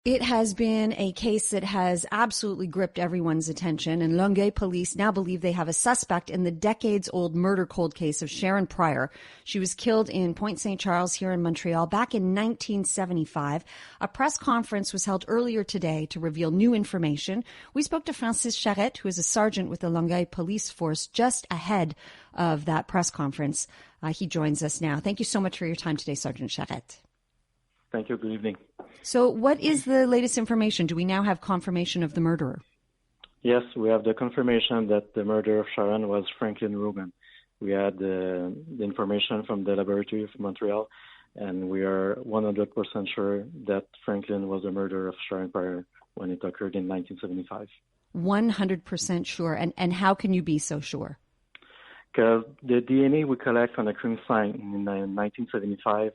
It has been a case that has absolutely gripped everyone's attention, and Longueuil police now believe they have a suspect in the decades-old murder cold case of Sharron Prior. She was killed in Pointe St. Charles here in Montreal back in 1975. A press conference was held earlier today to reveal new information. We spoke to Francis Charette, who is a sergeant with the Longueuil police force, just ahead of that press conference. He joins us now. Thank you so much for your time today, Sergeant Charette. Thank you. Good evening. So what is the latest information? Do we now have confirmation of the murderer? Yes, we have the confirmation that the murderer of Sharron was Franklin Rubin. We had the information from the laboratory of Montreal, and we are 100% sure that Franklin was the murderer of Sharron Prior when it occurred in 1975. 100% sure. And how can you be so sure? Because the DNA we collect on a crime scene in 1975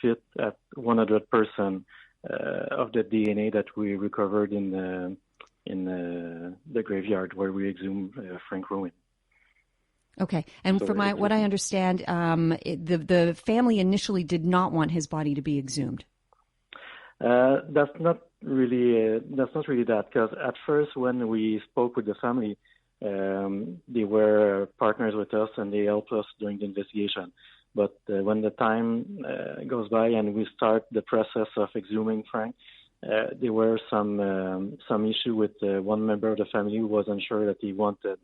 fit at 100% of the DNA that we recovered in the graveyard where we exhumed Frank Rowan. Okay, and so from what I understand, the family initially did not want his body to be exhumed. That's not really that. Because at first, when we spoke with the family, they were partners with us and they helped us during the investigation. But when the time goes by and we start the process of exhuming Frank, there were some issue with one member of the family who wasn't sure that he wanted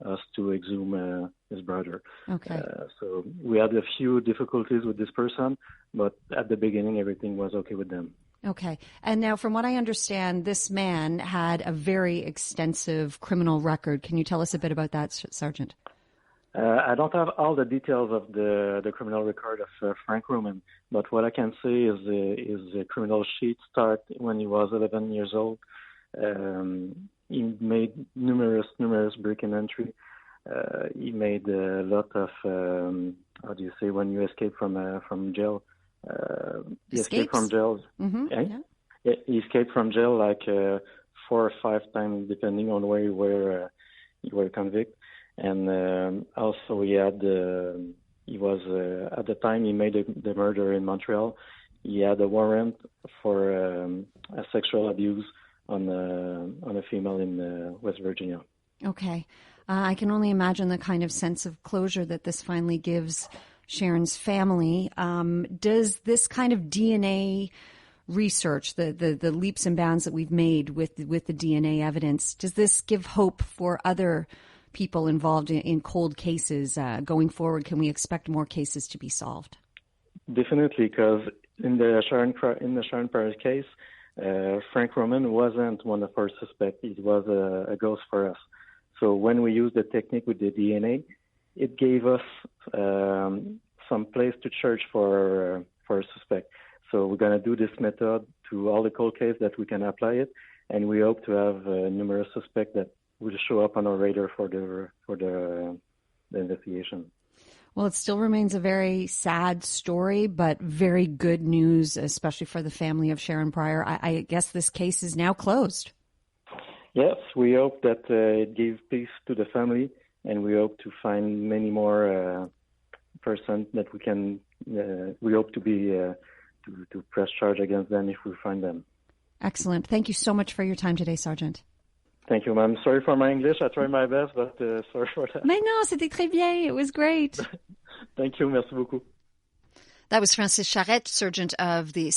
us to exhume his brother. Okay. So we had a few difficulties with this person, but at the beginning everything was okay with them. Okay. And now, from what I understand, this man had a very extensive criminal record. Can you tell us a bit about that, Sergeant? I don't have all the details of the criminal record of Frank Roman, but what I can say is his criminal sheet start when he was 11 years old. He made numerous break-in entry. He made a lot of how do you say when you escape from jail? He escaped from jail. Mm-hmm. Yeah, he escaped from jail like 4 or 5 times, depending on where you were convicted. And also he was at the time he made the murder in Montreal, he had a warrant for a sexual abuse on a female in West Virginia. Okay. I can only imagine the kind of sense of closure that this finally gives Sharron's family. Does this kind of DNA research, the leaps and bounds that we've made with the DNA evidence, does this give hope for other people involved in cold cases going forward? Can we expect more cases to be solved? Definitely, because in the Sharron Prior case, Frank Roman wasn't one of our suspects. It was a ghost for us. So when we used the technique with the DNA, it gave us some place to search for a suspect. So we're going to do this method to all the cold cases that we can apply it, and we hope to have numerous suspects that will show up on our radar for the investigation. Well, it still remains a very sad story, but very good news, especially for the family of Sharron Prior. I guess this case is now closed. Yes, we hope that it gives peace to the family, and we hope to find many more persons that we can. We hope to be to press charge against them if we find them. Excellent. Thank you so much for your time today, Sergeant. Thank you, ma'am. Sorry for my English. I tried my best, but sorry for that. Mais non, c'était très bien. It was great. Thank you. Merci beaucoup. That was Francis Charette, sergeant of the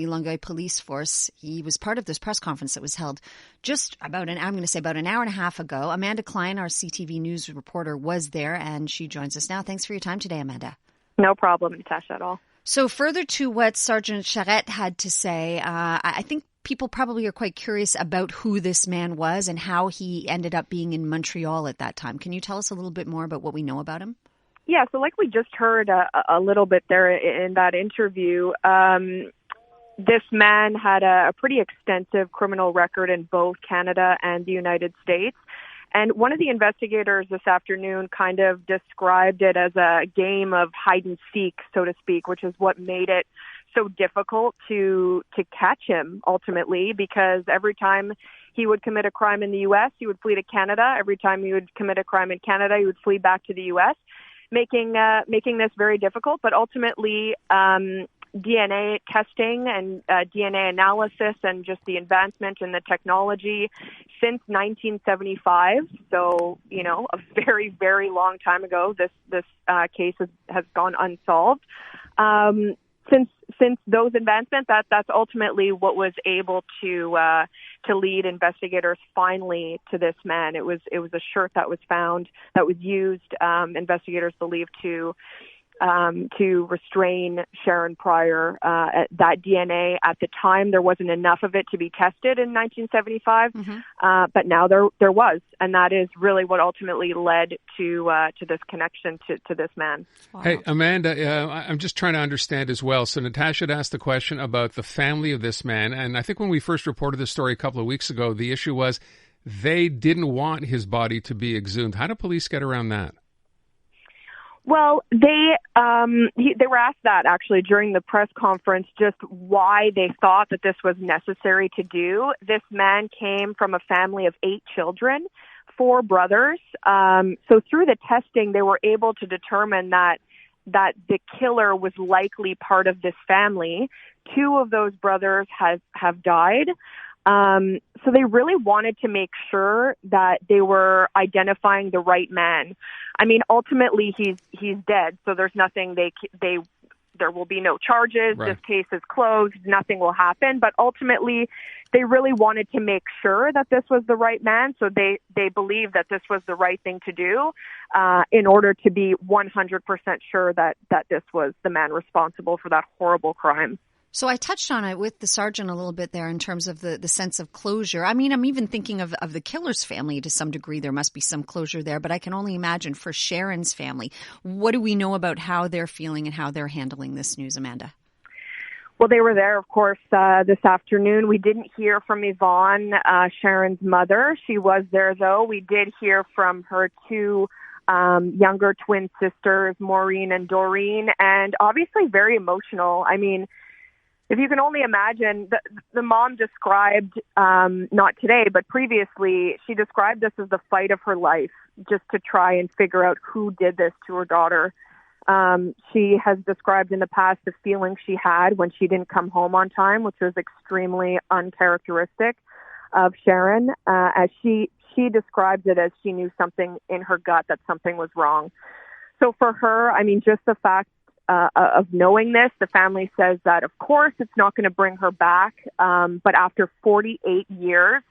Longueuil police force. He was part of this press conference that was held just about an hour and a half ago. Amanda KLINE, our CTV News reporter, was there, and she joins us now. Thanks for your time today, Amanda. No problem, Natasha, at all. So further to what Sergeant Charette had to say, I think people probably are quite curious about who this man was and how he ended up being in Montreal at that time. Can you tell us a little bit more about what we know about him? Yeah, so like we just heard a little bit there in that interview, this man had a pretty extensive criminal record in both Canada and the United States. And one of the investigators this afternoon kind of described it as a game of hide and seek, so to speak, which is what made it so difficult to catch him ultimately, because every time he would commit a crime in the U.S., he would flee to Canada. Every time he would commit a crime in Canada, he would flee back to the U.S., making this very difficult. But ultimately, DNA testing and DNA analysis and just the advancement in the technology since 1975. So, a very, very long time ago, this case has gone unsolved. Since those advancements, that's ultimately what was able to lead investigators finally to this man. It was a shirt that was found that was used. Investigators believe to restrain Sharron Prior. That DNA at the time, there wasn't enough of it to be tested in 1975, but now there was, and that is really what ultimately led to this connection to this man. Wow. Hey, Amanda, I'm just trying to understand as well. So Natasha had asked the question about the family of this man, and I think when we first reported this story a couple of weeks ago, the issue was they didn't want his body to be exhumed. How do police get around that? Well, they were asked that actually during the press conference, just why they thought that this was necessary to do. This man came from a family of 8 children, 4 brothers. So through the testing, they were able to determine that the killer was likely part of this family. 2 of those brothers have died. So they really wanted to make sure that they were identifying the right man. I mean, ultimately he's dead, so there's nothing there will be no charges. Right. This case is closed. Nothing will happen. But ultimately, they really wanted to make sure that this was the right man. So they believed that this was the right thing to do in order to be 100% sure that this was the man responsible for that horrible crime. So I touched on it with the sergeant a little bit there in terms of the sense of closure. I mean, I'm even thinking of the killer's family to some degree. There must be some closure there, but I can only imagine for Sharron's family. What do we know about how they're feeling and how they're handling this news, Amanda? Well, they were there, of course, this afternoon. We didn't hear from Yvonne, Sharron's mother. She was there, though. We did hear from her 2 younger twin sisters, Maureen and Doreen, and obviously very emotional. I mean, if you can only imagine, the mom described, not today, but previously, she described this as the fight of her life, just to try and figure out who did this to her daughter. She has described in the past the feeling she had when she didn't come home on time, which was extremely uncharacteristic of Sharron. As she described it as she knew something in her gut that something was wrong. So for her, I mean, just the fact of knowing this, the family says that, of course, it's not going to bring her back. But after 48 years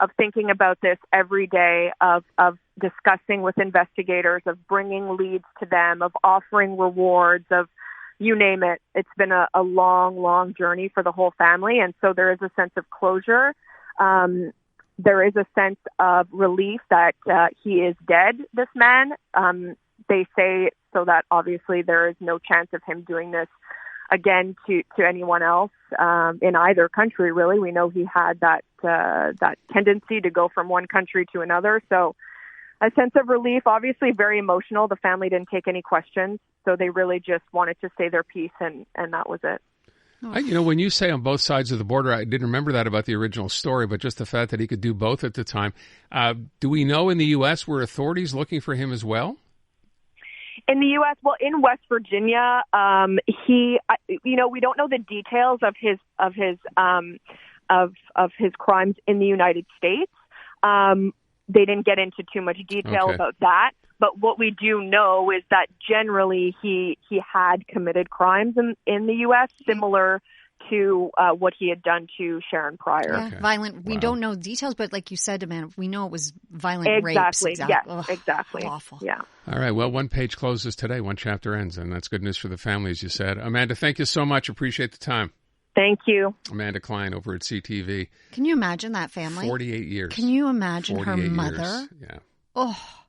of thinking about this every day, of discussing with investigators, of bringing leads to them, of offering rewards, of you name it, it's been a long, long journey for the whole family. And so there is a sense of closure. There is a sense of relief that he is dead, this man. They say so that obviously there is no chance of him doing this again to anyone else in either country, really. We know he had that tendency to go from one country to another. So a sense of relief, obviously very emotional. The family didn't take any questions, so they really just wanted to say their piece, and that was it. When you say on both sides of the border, I didn't remember that about the original story, but just the fact that he could do both at the time. Do we know in the U.S. were authorities looking for him as well? In the U.S., well, in West Virginia, we don't know the details of his crimes in the United States. They didn't get into too much detail about that. But what we do know is that generally he had committed crimes in the U.S. similar to what he had done to Sharron Prior. Yeah, violent. We don't know details, but like you said, Amanda, we know it was violent rapes. Exactly. Yes, exactly. Awful. Yeah. All right. Well, one page closes today, one chapter ends, and that's good news for the family, as you said. Amanda, thank you so much. Appreciate the time. Thank you. Amanda KLINE over at CTV. Can you imagine that family? 48 years. Can you imagine her mother? Years. Yeah. Oh.